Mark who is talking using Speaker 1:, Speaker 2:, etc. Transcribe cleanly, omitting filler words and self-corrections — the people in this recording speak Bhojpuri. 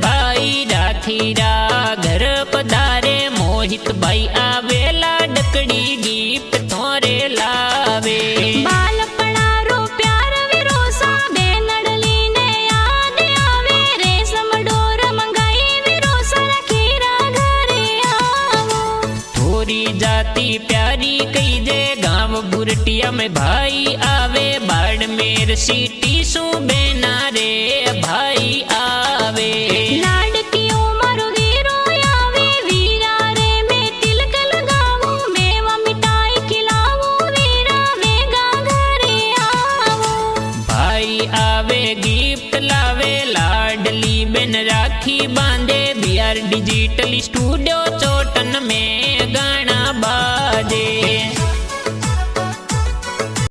Speaker 1: भाई राखीरा घर पधारे मोहित भाई आवेला डकड़ी गिफ्ट थोरे लावे
Speaker 2: बालपणारो प्यार विरोसा बेलडली ने याद आवे रेशम डोर मंगाई विरोसा राखीरा घरे आवो
Speaker 1: थोरी जाती प्यारी कई जे गांव बुरटिया में भाई आवे बाड़मेर सिटी सु बेना रे भाई आवे
Speaker 2: लाडकी उमर वीरो आवे वीरा रे मैं तिलक लगावू मेवा मिठाई खिलावू वीरा वेगा घरे आवो
Speaker 1: भाई आवे गिफ्ट लावे लाडली बेन राखी बांधे बीआर डिजिटल स्टूडियो चोटन